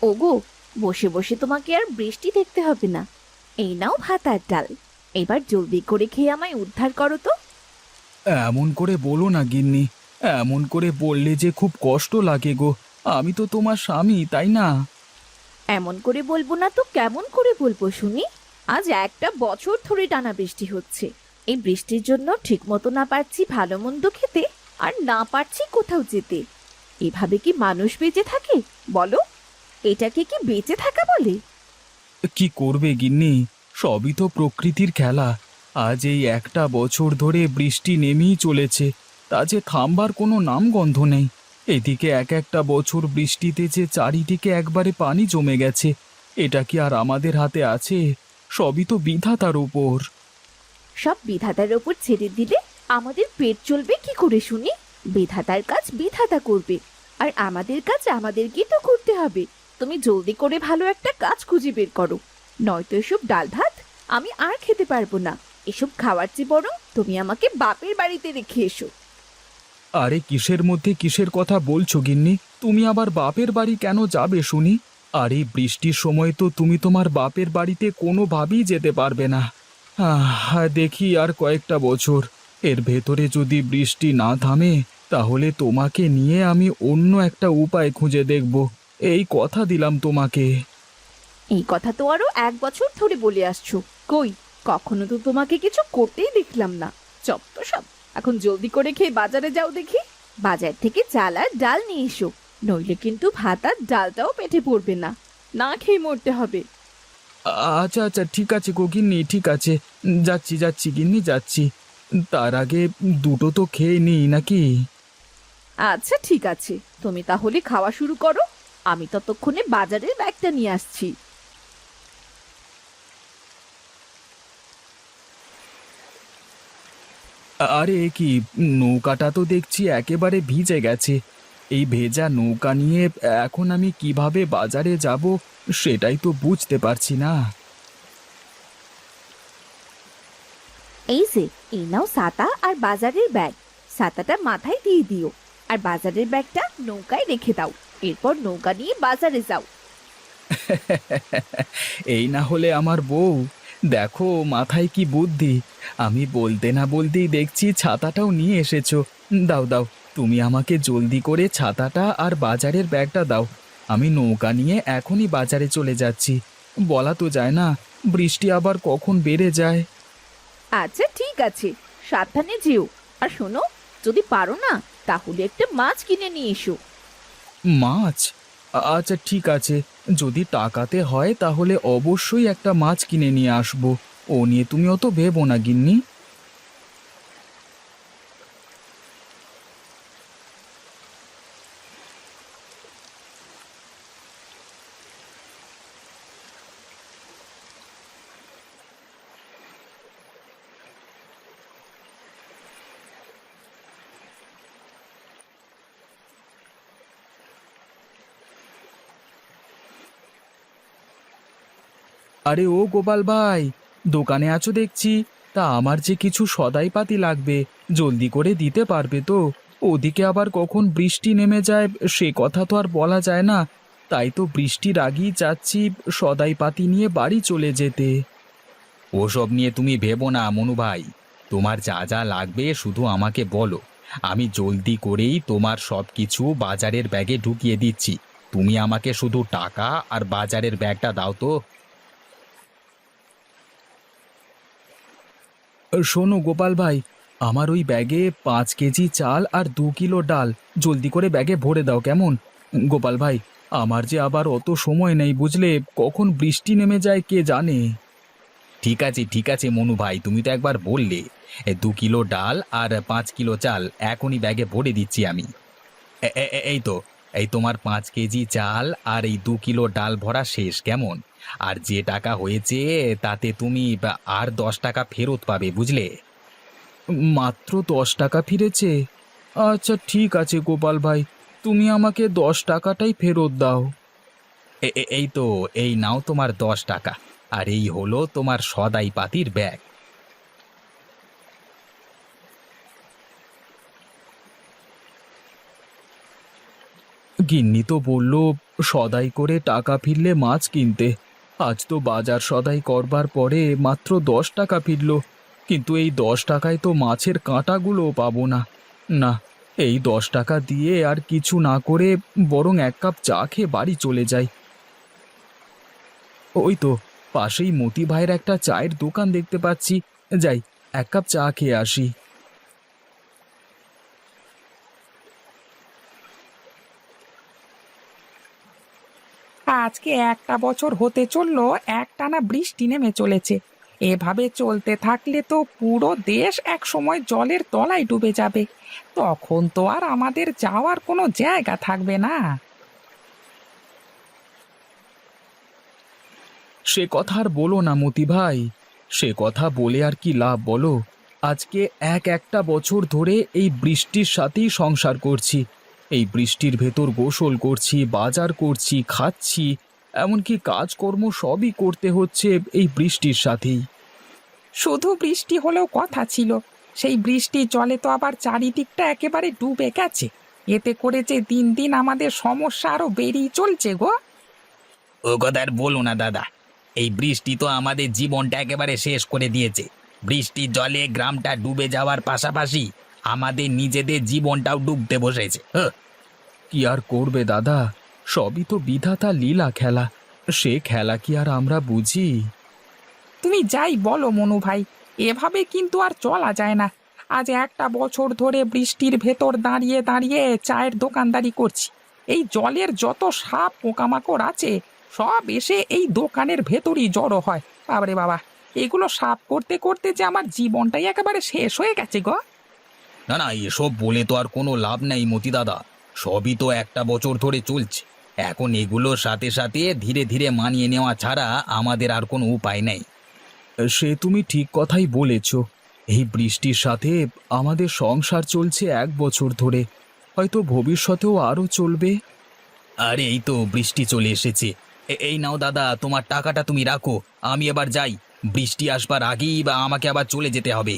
ওগো, বসে বসে তোমাকে আর বৃষ্টি দেখতে হবে না। এই নাও ভাত আর ডাল। এবার জলদি করে খেয়ে আমায় উদ্ধার করো তো। এমন করে বলো না গিন্নি। এমন করে বললে যে খুব কষ্ট লাগে গো। আমি তো তোমার স্বামী, তাই না? এমন করে বলবো না তো কেমন করে বলবো শুনি? আজ একটা বছর ধরে টানা বৃষ্টি হচ্ছে। এই বৃষ্টির জন্য ঠিক মতো না পারছি ভালো মন্দ খেতে, আর না পারছি কোথাও যেতে। এভাবে কি মানুষ বেঁচে থাকে বলো? এটাকে কি বেঁচে থাকা বলে? কি করবে গিন্নি, সবই তো প্রকৃতির খেলা। আজ এই একটা বছর ধরে বৃষ্টি নেমেই চলেছে, তা যে থামবার কোনো নামগন্ধ নেই। এদিকে এক একটা বছর বৃষ্টিতে যে চারিদিকে একবারে পানি জমে গেছে, এটা কি আর আমাদের হাতে আছে? সবই তো বিধাতার উপর। সব বিধাতার ওপর ছেড়ে দিলে আমাদের পেট চলবে কি করে শুনি? বিধাতার কাজ বিধাতা করবে, আর আমাদের কাজ আমাদেরকেই তো করতে হবে। তুমি জলদি করে ভালো একটা কাজ খুঁজে বের করো, নয়তো এসব ডাল ভাত আমি আর খেতে পারবো না। এসব খাওয়ার চেয়ে বরং তুমি আমাকে বাপের বাড়িতে রেখে এসো। আরে কিসের মধ্যে কিসের কথা বলছো গিন্নি? তুমি আবার বাপের বাড়ি কেন যাবে শুনি? আর এই বৃষ্টির সময় তো তুমি তোমার বাপের বাড়িতে কোনোভাবেই যেতে পারবে না। দেখি আর কয়েকটা বছর, এর ভেতরে যদি বৃষ্টি না থামে, তাহলে তোমাকে নিয়ে আমি অন্য একটা উপায় খুঁজে দেখব। এই কথা দিলাম তোমাকে। এই কথা তো আরো 1 বছর ধরে বলে আসছো, কই কখনো তো তোমাকে কিছু করতেই দেখলাম না। চপ তো সব। এখন জলদি করে খেয়ে বাজারে যাও দেখি। বাজার থেকে চাল আর ডাল নিয়ে এসো, নইলে কিন্তু ভাত আর ডালটাও পেটে পড়বে না, না খেয়ে মরতে হবে। আচ্ছা আচ্ছা, ঠিক আছে গো গিন্নি, ঠিক আছে। যাচ্ছি যাচ্ছি গিন্নি, যাচ্ছি। তার আগে দুটো তো খেয়ে নিই নাকি? আচ্ছা ঠিক আছে, তুমি তাহলে খাওয়া শুরু করো। আমি ততক্ষণে বাজারের ব্যাগটা নিয়ে আসছি। আরে এ কি, নৌকাটা তো দেখছি একেবারে ভিজে গেছে। এই ভেজা নৌকা নিয়ে এখন আমি কিভাবে বাজারে যাব, সেটাই তো বুঝতে পারছি না। এই যে, এই নাও ছাতা আর বাজারের ব্যাগ। ছাতাটা মাথায় দিয়ে দিও, আর বাজারের ব্যাগটা নৌকায় রেখে দাও। এরপর নৌকা নিয়ে বাজারে যাও। এই না হলে আমার বউ, দেখো মাথায় কি বুদ্ধি! আমি বলতে না বলতেই দেখছি ছাতাটাও নিয়ে এসেছো। দাও দাও, তুমি আমাকে জলদি করে ছাতাটা আর বাজারের ব্যাগটা দাও। আমি নৌকা নিয়ে এখনই বাজারে চলে যাচ্ছি। বলা তো যায় না, বৃষ্টি আবার কখন বেড়ে যায়। আচ্ছা ঠিক আছে, সাবধানে যেও। আর শোনো, যদি পারো না তাহলে একটা মাছ কিনে নিয়ে এসো। মাছ? আচ্ছা ঠিক আছে, যদি টাকাতে হয় তাহলে অবশ্যই একটা মাছ কিনে নিয়ে আসবো। ও নিয়ে তুমি অত ভেবো না গিন্নি। আরে ও গোপাল ভাই, দোকানে আছো দেখছি। তা আমার যে কিছু সদাইপাতি লাগবে, জলদি করে দিতে পারবে তো? ওদিকে আবার কখন বৃষ্টি নেমে যায় সে কথা তো আর বলা যায় না। তাই তো বৃষ্টির আগেই চাচ্ছি সদাইপাতি নিয়ে বাড়ি চলে যেতে। ওসব নিয়ে তুমি ভেবো না মনু ভাই, তোমার যা যা লাগবে শুধু আমাকে বলো। আমি জলদি করেই তোমার সব কিছু বাজারের ব্যাগে ঢুকিয়ে দিচ্ছি। তুমি আমাকে শুধু টাকা আর বাজারের ব্যাগটা দাও তো। শোনো গোপাল ভাই, আমার ওই ব্যাগে 5 কেজি চাল আর 2 কিলো ডাল জলদি করে ব্যাগে ভরে দাও, কেমন? গোপাল ভাই, আমার যে আবার অত সময় নেই বুঝলে, কখন বৃষ্টি নেমে যায় কে জানে। ঠিক আছে মনু ভাই, তুমি তো একবার বললে 2 কিলো ডাল আর 5 কিলো চাল এখনই ব্যাগে ভরে দিচ্ছি আমি। এই তো, এই তোমার 5 কেজি চাল আর এই 2 কিলো ডাল ভরা শেষ, কেমন? আর যে টাকা হয়েছে তাতে তুমি আর 10 টাকা ফেরত পাবে, বুঝলে? মাত্র 10 টাকা ফিরেছে? আচ্ছা ঠিক আছে গোপাল ভাই, তুমি আমাকে 10 টাকাটাই ফেরত দাও। এই তো, এই নাও তোমার 10 টাকা। আর এই হলো তোমার সদাই পাতির ব্যাগ। গিন্নি তো বলল সদাই করে টাকা ফিরলে মাছ কিনতে। আজ তো বাজার সদাই করবার পরে মাত্র 10 টাকা ফিরল, কিন্তু এই 10 টাকায় তো মাছের কাঁটাগুলোও পাবো না। না, এই 10 টাকা দিয়ে আর কিছু না করে বরং 1 কাপ চা খেয়ে বাড়ি চলে যাই। ওই তো পাশেই মতি ভাইয়ের একটা চায়ের দোকান দেখতে পাচ্ছি, যাই 1 কাপ চা খেয়ে আসি। আজকে একটা বছর হতে চললো, একটানা বৃষ্টি নেমে চলেছে। এভাবে চলতে থাকলে তো পুরো দেশ এক সময় জলের তলায় ডুবে যাবে। তখন তো আর আমাদের যাওয়ার কোনো জায়গা থাকবে না। সে কথা আর বলো না মতি ভাই, সে কথা বলে আর কি লাভ বলো। আজকে একটা বছর ধরে এই বৃষ্টির সাথেই সংসার করছি। এই বৃষ্টির ভেতর গোসল করছি, বাজার করছি, খাচ্ছি, এমনকি কাজকর্ম সবই করতে হচ্ছে এই বৃষ্টির সাথেই। শুধু বৃষ্টি হলেও কথা ছিল, সেই বৃষ্টির জলে তো আবার চারিদিকটা একেবারে ডুবে গেছে। এতে করে যে দিন দিন আমাদের সমস্যা আরো বেড়েই চলছে গো। ও কথা আর বলো না দাদা, এই বৃষ্টি তো আমাদের জীবনটা একেবারে শেষ করে দিয়েছে। বৃষ্টির জলে গ্রামটা ডুবে যাওয়ার পাশাপাশি আমাদের নিজেদের জীবনটাও ডুবতে বসেছে। কি আর করবে দাদা, সবই তো বিধাতা লীলা খেলা। সে খেলা কি আর আমরা বুঝি? তুমি যাই বলো মনু ভাই, এভাবে কিন্তু আর চলা যায় না। আজ একটা বছর ধরে বৃষ্টির ভেতর দাঁড়িয়ে দাঁড়িয়ে চায়ের দোকানদারি করছি। এই জলের যত সাপ পোকামাকড় আছে সব এসে এই দোকানের ভেতরই জড়ো হয়। বাবারে বাবা, এগুলো সাফ করতে করতে যে আমার জীবনটাই একেবারে শেষ হয়ে গেছে গো। না না, এসব বলে তো আর কোনো লাভ নেই মতি দাদা। সবই তো একটা বছর ধরে চলছে। এখন এগুলোর সাথে সাথে ধীরে ধীরে মানিয়ে নেওয়া ছাড়া আমাদের আর কোনো উপায় নেই। সে তুমি ঠিক কথাই বলেছ। এই বৃষ্টির সাথে আমাদের সংসার চলছে 1 বছর ধরে, হয়তো ভবিষ্যতেও আরও চলবে। আরে এই তো বৃষ্টি চলে এসেছে। এই নাও দাদা, তোমার টাকাটা তুমি রাখো, আমি এবার যাই। বৃষ্টি আসবার আগেই বা আমাকে আবার চলে যেতে হবে।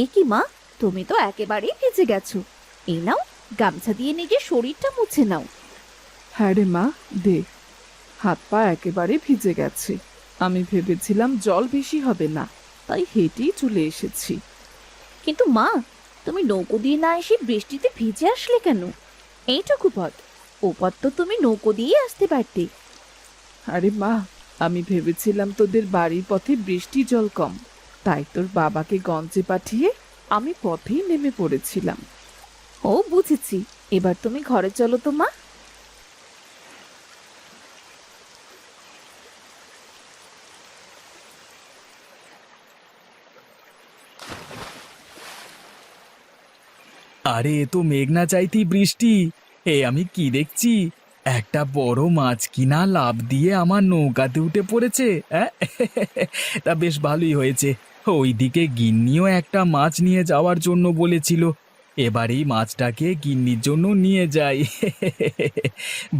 এ কি মা, তুমি তো একেবারেই ভিজে গেছো। এই নাও, গামছা দিয়ে নিজের শরীরটা মুছে নাও। হ্যাঁ রে মা, দে। হাত পা একেবারে ভিজে গেছে। আমি ভেবেছিলাম জল বেশি হবে না, তাই হেঁটেই চলে এসেছি। কিন্তু মা, তুমি নৌকো দিয়ে না এসে বৃষ্টিতে ভিজে আসলে কেন? এইটুকু পথ, ও পথ তো তুমি নৌকো দিয়ে আসতে পারতে। আরে মা, আমি ভেবেছিলাম তোদের বাড়ির পথে বৃষ্টি জল কম, তাই তোর বাবাকে গঞ্জে পাঠিয়ে আমি পথেই নেমে পড়েছিলাম। ও বুঝেছি, এবার তুমি ঘরে চলো তো মা। আরে এ তো মেঘনা চাইতেই বৃষ্টি। আমি কি দেখছি, একটা বড় মাছ কিনা লাফ দিয়ে আমার নৌকাতে উঠে পড়েছে। তা বেশ ভালোই হয়েছে। ওইদিকে গিন্নিও একটা মাছ নিয়ে যাওয়ার জন্য বলেছিল। এবার এই মাছটাকে গিন্নির জন্য নিয়ে যাই।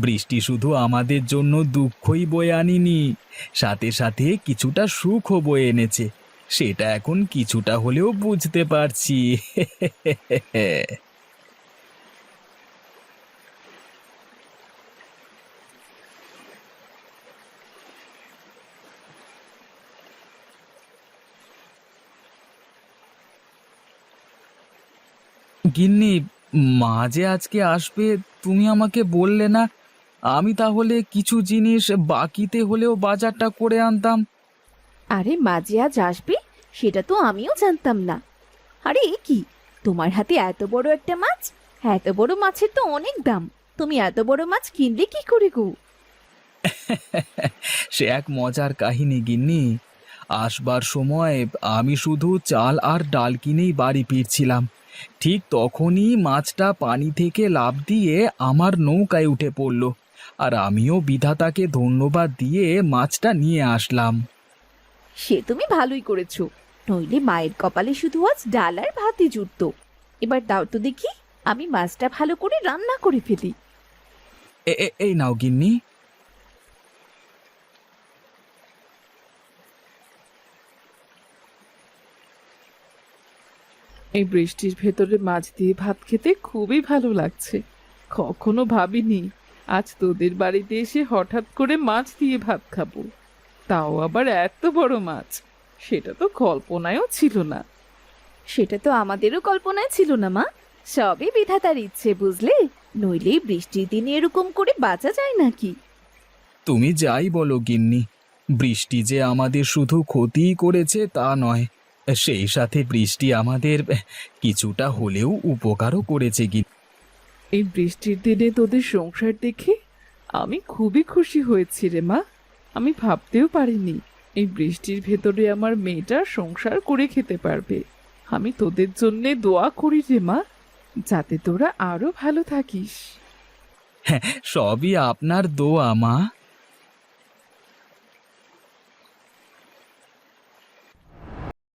বৃষ্টি শুধু আমাদের জন্য দুঃখই বয়ে আনিনি, সাথে সাথে কিছুটা সুখও বয়ে এনেছে। সেটা এখন কিছুটা হলেও বুঝতে পারছি। গিন্নি, মা যে আজকে আসবে তুমি আমাকে বললে না। আমি তাহলে কিছু জিনিস বাকিতে হলেও বাজারটা করে আনতাম। আরে মা যে আজ আসবে সেটা তো আমিও জানতাম না। আরে এ কি, তোমার হাতে এত বড় একটা মাছ! এত বড় মাছের তো অনেক দাম। তুমি এত বড় মাছ কিনলে কি করে গো? সে এক মজার কাহিনী গিন্নি। আসবার সময় আমি শুধু চাল আর ডাল কিনেই বাড়ি ফিরছিলাম। ঠিক তখনই মাছটা পানি থেকে লাফ দিয়ে আমার নৌকায় উঠে পড়ল, আর আমিও বিধাতাকে ধন্যবাদ দিয়ে মাছটা নিয়ে আসলাম। সে তুমি ভালোই করেছো, নইলে মায়ের কপালে শুধু আজ ডাল আর ভাতই জুটতো। এবার দাও তো দেখি, আমি মাছটা ভালো করে রান্না করে ফেলি। এই নাও গিন্নি। এই বৃষ্টির ভেতরে মাছ দিয়ে ভাত খেতে খুবই ভালো লাগছে। কখনো ভাবিনি আজ তোদের বাড়িতে এসে হঠাৎ করে মাছ দিয়ে ভাত খাবো, তাও আবার এত বড় মাছ। সেটা তো কল্পনায়ও ছিল না। সেটা তো আমাদেরও কল্পনায় ছিল না মা, সবই বিধাতার ইচ্ছে বুঝলে, নইলে বৃষ্টির দিনে এরকম করে বাঁচা যায় নাকি। তুমি যাই বলো গিন্নি, বৃষ্টি যে আমাদের শুধু ক্ষতিই করেছে তা নয়, সেই সাথে বৃষ্টি আমাদের কিছুটা হলেও উপকারও করেছে গিন্নি। এই বৃষ্টির দিনে তোদের সংসার দেখে আমি খুবই খুশি হয়েছি রে মা। আমি ভাবতেও পারিনি এই বৃষ্টির ভেতরে আমার মেয়েটা সংসার করে খেতে পারবে। আমি তোদের জন্যে দোয়া করি রে মা, যাতে তোরা আরো ভালো থাকিস। সবই আপনার দোয়া মা।